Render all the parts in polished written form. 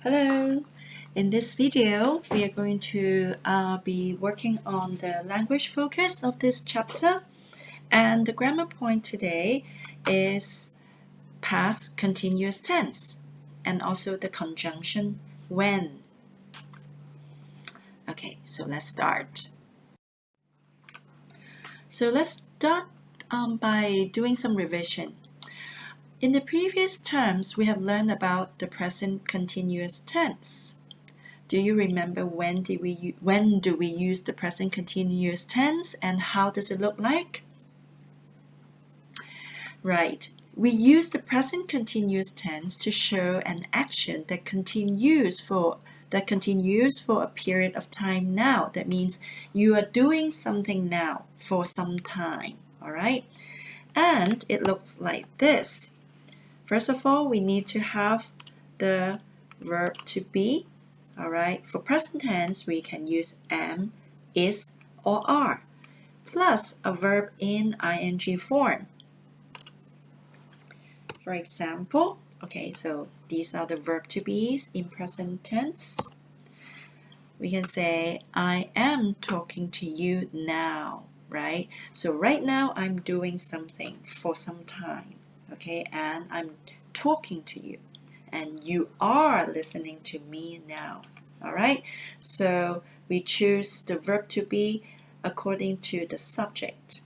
Hello! In this video, we are going to be working on the language focus of this chapter, and the grammar point today is past continuous tense and also the conjunction when. Okay, so let's start. So let's start by doing some revision. In the previous terms, we have learned about the present continuous tense. Do you remember when do we use the present continuous tense and how does it look like? Right. We use the present continuous tense to show an action that continues for a period of time now. That means you are doing something now for some time. All right? And it looks like this. First of all, we need to have the verb to be. All right, for present tense, we can use am, is, or are, plus a verb in ing form. For example, okay, so these are the verb to be's in present tense. We can say, I am talking to you now, right? So right now, I'm doing something for some time, okay, and I'm talking to you, and you are listening to me now. All right, so we choose the verb to be according to the subject.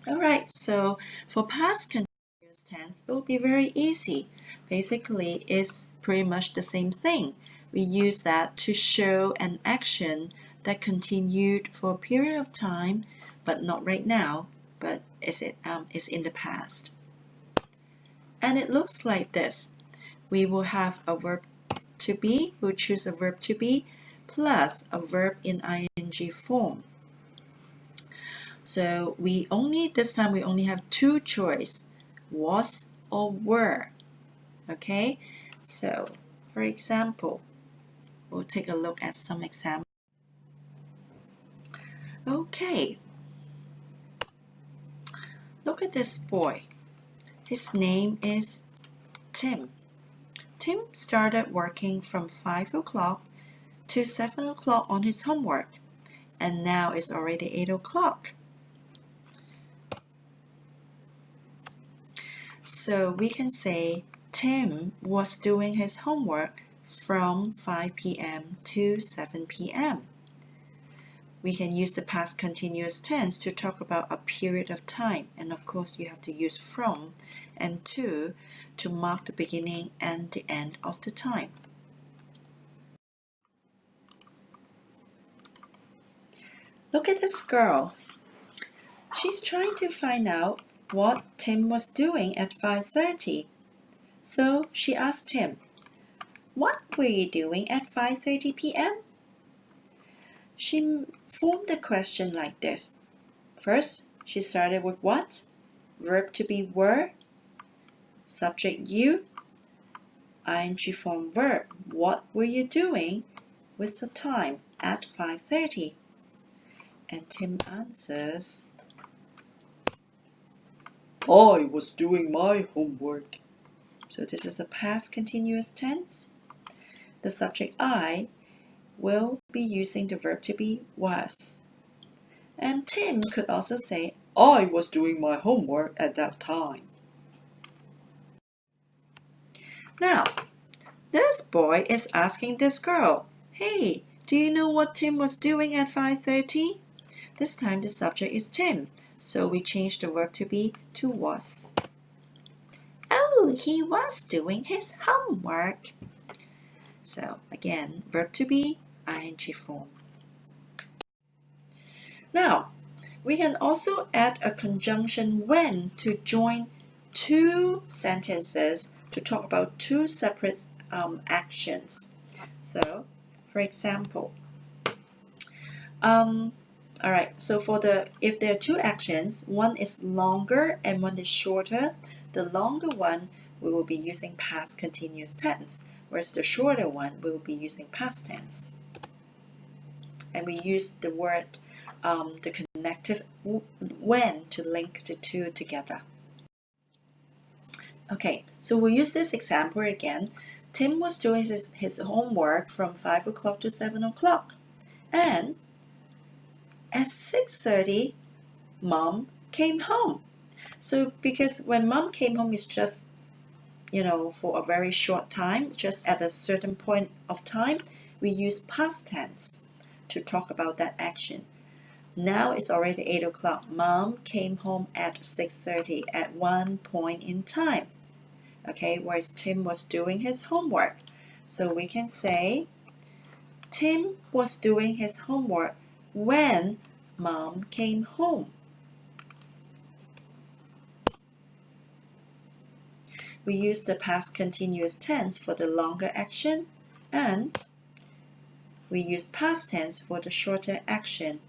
All right, so for past continuous tense, it will be very easy. Basically, it's pretty much the same thing. We use that to show an action that continued for a period of time, but not right now, but is in the past. And it looks like this. We will have a verb to be, we'll choose a verb to be plus a verb in ing form. So this time we only have two choices, was or were. Okay, so for example, we'll take a look at some examples. Okay, look at this boy. His name is Tim. Tim started working from 5 o'clock to 7 o'clock on his homework, and now it's already 8 o'clock. So we can say Tim was doing his homework from 5 p.m. to 7 p.m. We can use the past continuous tense to talk about a period of time, and of course you have to use from and to mark the beginning and the end of the time. Look at this girl. She's trying to find out what Tim was doing at 5:30. So she asked Tim, "What were you doing at 5:30 p.m.?" She formed the question like this. First, she started with what? Verb to be were, subject you, ing form verb. What were you doing with the time at 5:30? And Tim answers, I was doing my homework. So this is a past continuous tense. The subject I will be using the verb to be was. And Tim could also say, I was doing my homework at that time. Now, this boy is asking this girl, hey, do you know what Tim was doing at 5:30? This time the subject is Tim, so we change the verb to be to was. Oh, he was doing his homework. So again, verb to be, ing form. Now, we can also add a conjunction when to join two sentences to talk about two separate actions. So, for example, all right, so if there are two actions, one is longer and one is shorter, the longer one we will be using past continuous tense, whereas the shorter one we will be using past tense. And we use the word, the connective when to link the two together. Okay, so we'll use this example again Tim was doing his homework from 5 o'clock to 7 o'clock. And at 6:30, Mom came home. So because when Mom came home, it's just, for a very short time, just at a certain point of time, we use past tense to talk about that action. Now it's already 8 o'clock. Mom came home at 6:30 at one point in time. Okay, whereas Tim was doing his homework. So we can say Tim was doing his homework when Mom came home. We use the past continuous tense for the longer action, and we use past tense for the shorter action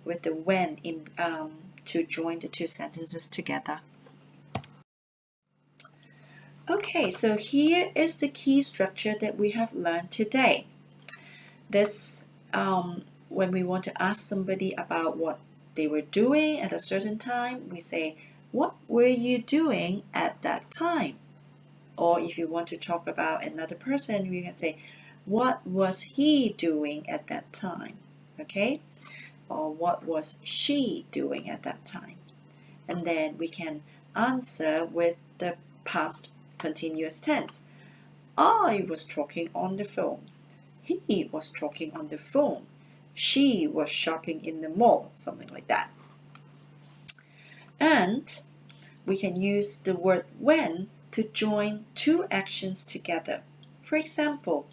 with the when to join the two sentences together. Okay, so here is the key structure that we have learned today. This, when we want to ask somebody about what they were doing at a certain time, we say, what were you doing at that time? Or if you want to talk about another person, we can say, what was he doing at that time? Okay? Or what was she doing at that time? And then we can answer with the past continuous tense. I was talking on the phone. He was talking on the phone. She was shopping in the mall, something like that. And we can use the word when to join two actions together. For example,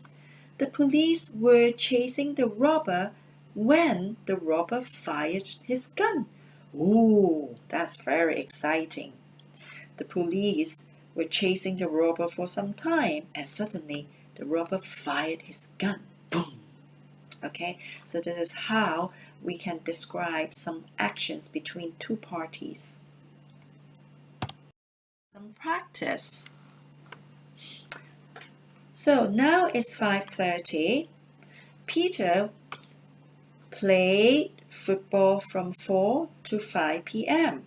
the police were chasing the robber when the robber fired his gun. Ooh, that's very exciting. The police were chasing the robber for some time, and suddenly the robber fired his gun. Boom! Okay, so this is how we can describe some actions between two parties. Some practice. So now it's 5:30. Peter played football from 4 to 5 p.m.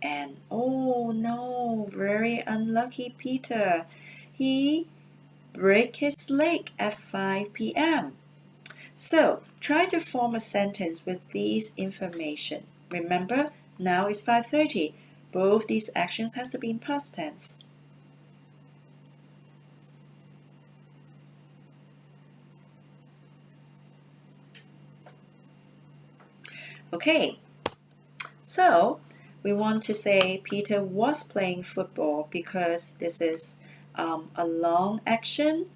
And oh no, very unlucky Peter. He broke his leg at 5 p.m. So try to form a sentence with these information. Remember, now it's 5:30. Both these actions has to be in past tense. Okay, so we want to say Peter was playing football because this is a long action,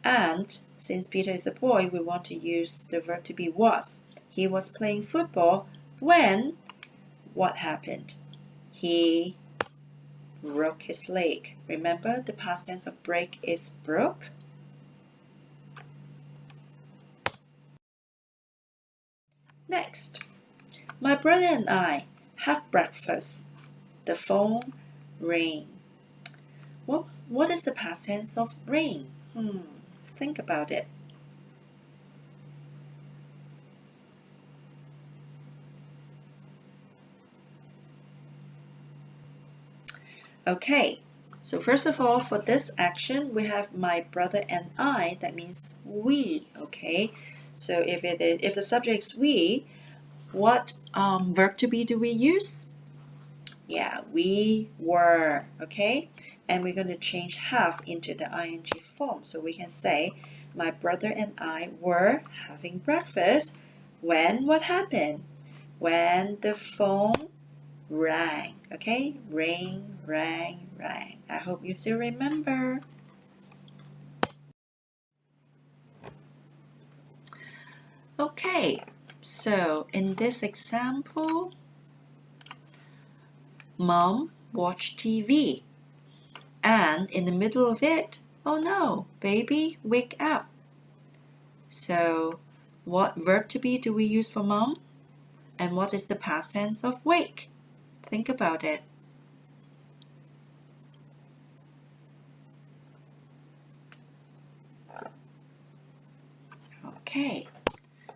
and since Peter is a boy, we want to use the verb to be was. He was playing football when what happened? He broke his leg. Remember, the past tense of break is broke. Next, my brother and I have breakfast. The phone rang. What is the past tense of ring? Think about it. Okay, so first of all, for this action, we have my brother and I. That means we. Okay, so if the subject is we, what verb to be do we use? Yeah, we were. Okay, and we're going to change have into the ing form. So we can say, my brother and I were having breakfast when what happened? When the phone rang. Okay, ring, rang, rang. I hope you still remember. Okay, so in this example, Mom watched TV, and in the middle of it, oh no, baby, wake up. So what verb to be do we use for mom? And what is the past tense of wake? Think about it. Okay,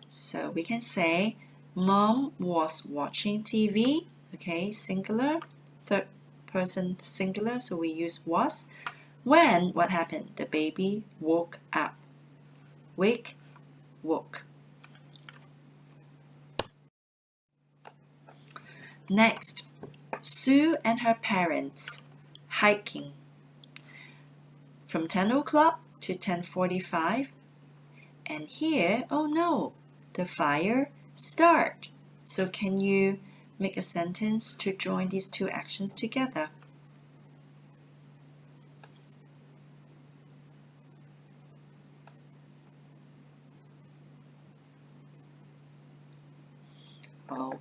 so we can say Mom was watching TV. Okay, singular, third person singular, so we use was. When, what happened? The baby woke up. Wake, woke. Next, Sue and her parents hiking from 10 o'clock to 10:45. And here, oh no, the fire start. So can you make a sentence to join these two actions together?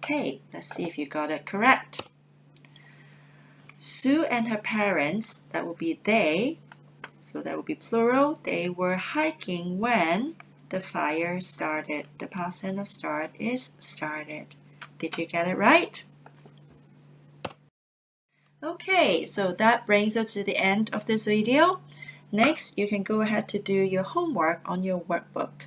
Okay, let's see if you got it correct. Sue and her parents, that will be they, so that will be plural. They were hiking when the fire started. The past tense of start is started. Did you get it right? Okay, so that brings us to the end of this video. Next, you can go ahead to do your homework on your workbook.